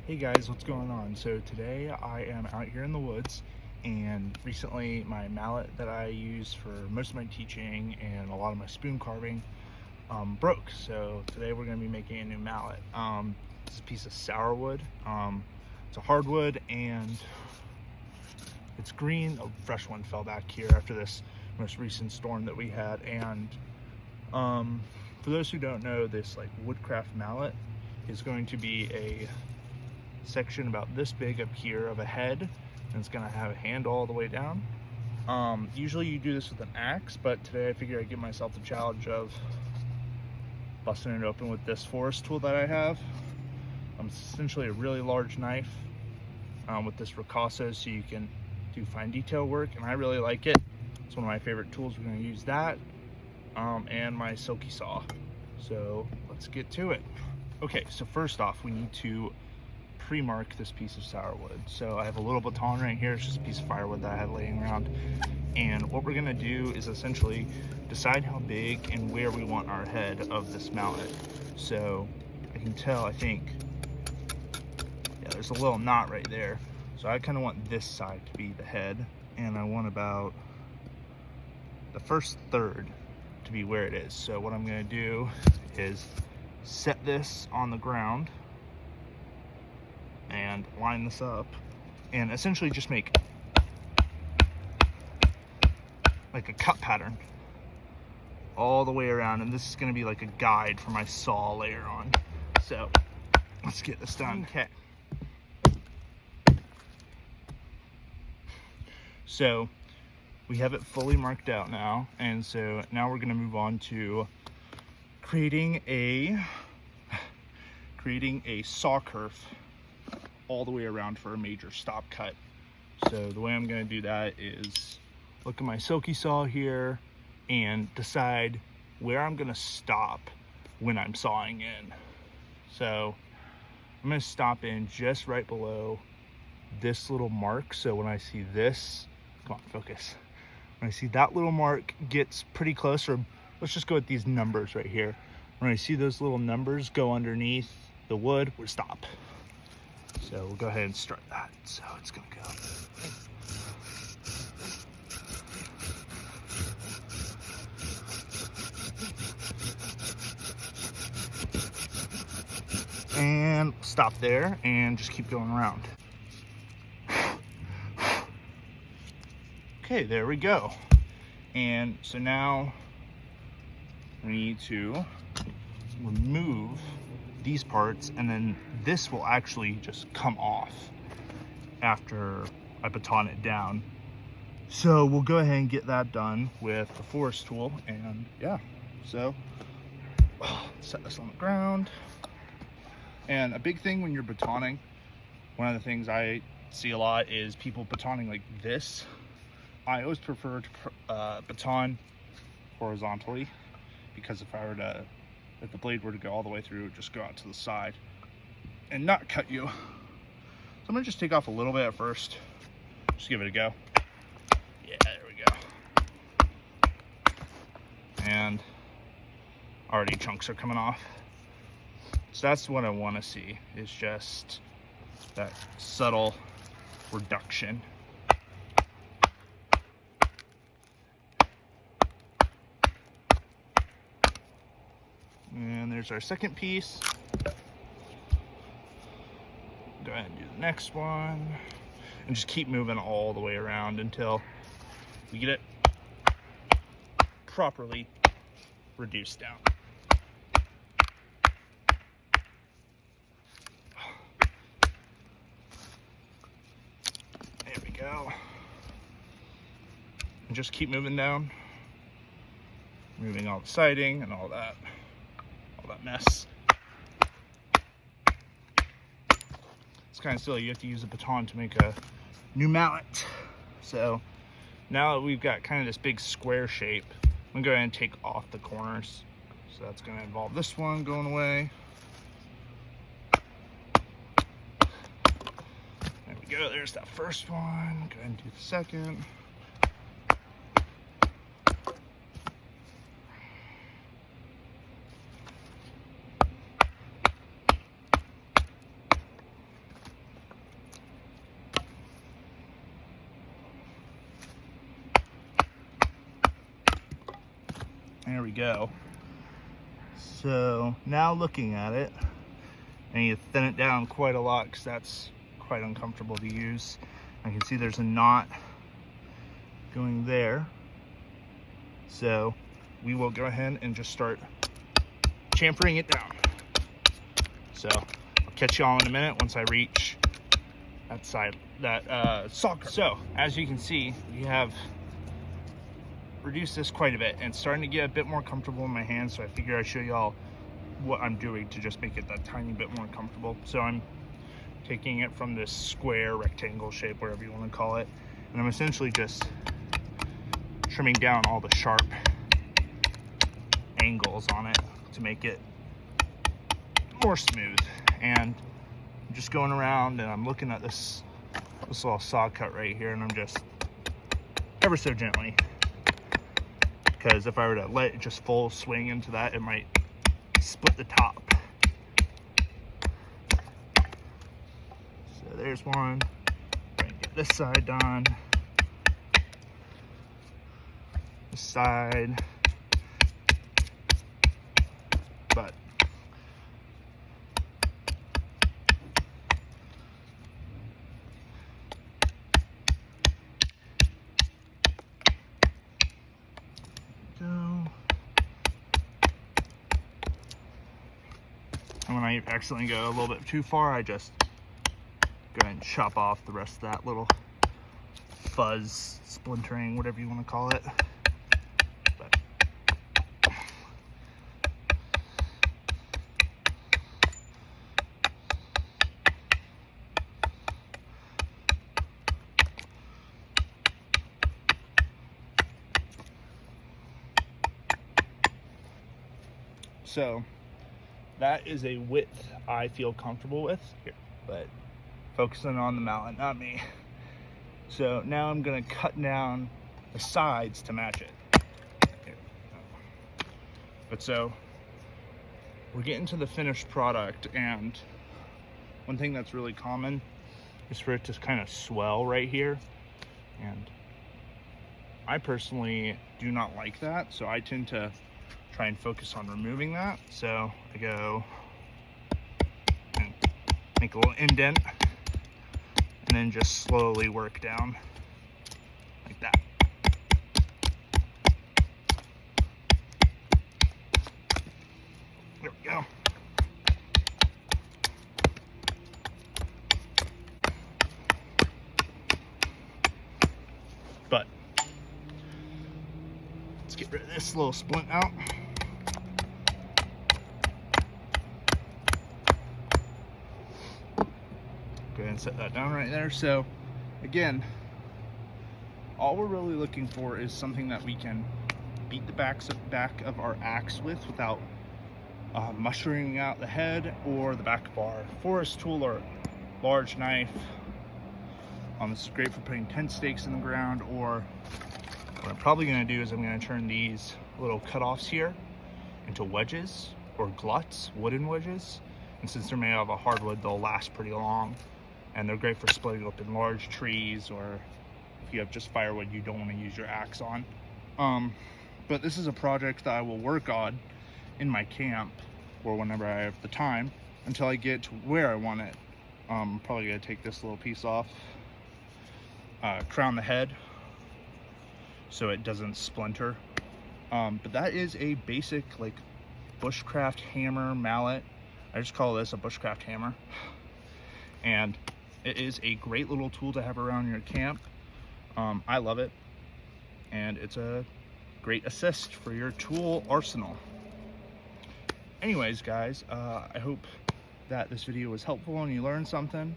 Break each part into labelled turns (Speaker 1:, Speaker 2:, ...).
Speaker 1: Hey guys, what's going on? So today I am out here in the woods, and recently my mallet that I use for most of my teaching and a lot of my spoon carving broke. So today we're going to be making a new mallet. This is a piece of sourwood. It's a hardwood and it's green. A fresh one fell back here after this most recent storm that we had. And for those who don't know, this Bushcraft Mallet is going to be a section about this big up here of a head, and it's going to have a handle all the way down. Usually you do this with an axe, but today I figured I'd give myself the challenge of busting it open with this forest tool that I have. It's essentially a really large knife with this ricasso, so you can do fine detail work, and I really like it. It's one of my favorite tools. We're going to use that and my silky saw. So let's get to it. Okay, so first off, we need to pre-mark this piece of sourwood. So I have a little baton right here. It's just a piece of firewood that I have laying around. And what we're gonna do is essentially decide how big and where we want our head of this mallet. So I can tell, I think, yeah, there's a little knot right there. So I kind of want this side to be the head, and I want about the first third to be where it is. So what I'm gonna do is set this on the ground and line this up and essentially just make like a cut pattern all the way around, and this is going to be like a guide for my saw later on. So let's get this done. Okay, so we have it fully marked out now, and so now we're going to move on to creating a saw curve all the way around for a major stop cut. So the way I'm going to do that is look at my silky saw here and decide where I'm going to stop when I'm sawing in. So I'm going to stop in just right below this little mark. So when I see this, come on, focus. When I see that little mark gets pretty close, or let's just go with these numbers right here. When I see those little numbers go underneath the wood, we'll stop. So we'll go ahead and start that. So it's gonna go. And stop there and just keep going around. Okay, there we go. And so now we need to remove these parts, and then this will actually just come off after I baton it down. So we'll go ahead and get that done with the forest tool, and yeah, so set this on the ground. And a big thing when you're batoning, one of the things I see a lot is people batoning like this. I always prefer to baton horizontally, because if the blade were to go all the way through, it would just go out to the side and not cut you. So I'm gonna just take off a little bit at first. Just give it a go. Yeah, there we go. And already chunks are coming off. So that's what I want to see, is just that subtle reduction. And there's our second piece. Go ahead and do the next one. And just keep moving all the way around until we get it properly reduced down. There we go. And just keep moving down. Moving all the siding and all that mess. It's kind of silly, you have to use a baton to make a new mallet. So now that we've got kind of this big square shape, I'm gonna go ahead and take off the corners. So that's gonna involve this one going away. There we go, there's that first one. Go ahead and do the second. There we go. So now looking at it, I need to thin it down quite a lot because that's quite uncomfortable to use. I can see there's a knot going there. So we will go ahead and just start chamfering it down. So I'll catch y'all in a minute once I reach that side, that socket. So as you can see, we have reduced this quite a bit and it's starting to get a bit more comfortable in my hands. So I figure I'd show y'all what I'm doing to just make it that tiny bit more comfortable. So I'm taking it from this square, rectangle shape, whatever you want to call it, and I'm essentially just trimming down all the sharp angles on it to make it more smooth. And I'm just going around and I'm looking at this little saw cut right here, and I'm just ever so gently, because if I were to let it just full swing into that, it might split the top. So there's one. Get this side done. This side. But and when I accidentally go a little bit too far, I just go ahead and chop off the rest of that little fuzz, splintering, whatever you want to call it. But so that is a width I feel comfortable with here, but focusing on the mallet, not me. So now I'm gonna cut down the sides to match it. Here. But so we're getting to the finished product, and one thing that's really common is for it to kind of swell right here. And I personally do not like that, so I tend to try and focus on removing that. So I go and make a little indent and then just slowly work down like that. There we go. But let's get rid of this little splint out. Go ahead and set that down right there. So again, all we're really looking for is something that we can beat the back of our axe with without mushrooming out the head or the back of our forest tool or large knife. This is great for putting tent stakes in the ground, or what I'm probably going to do is I'm going to turn these little cutoffs here into wedges or gluts, wooden wedges. And since they're made out of a hardwood, they'll last pretty long. And they're great for splitting up in large trees, or if you have just firewood you don't want to use your axe on. But this is a project that I will work on in my camp, or whenever I have the time, until I get to where I want it. I'm probably going to take this little piece off, crown the head so it doesn't splinter. But that is a basic like bushcraft hammer mallet. I just call this a bushcraft hammer. And it is a great little tool to have around your camp. I love it, and it's a great assist for your tool arsenal. Anyways, guys, I hope that this video was helpful and you learned something,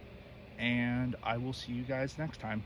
Speaker 1: and I will see you guys next time.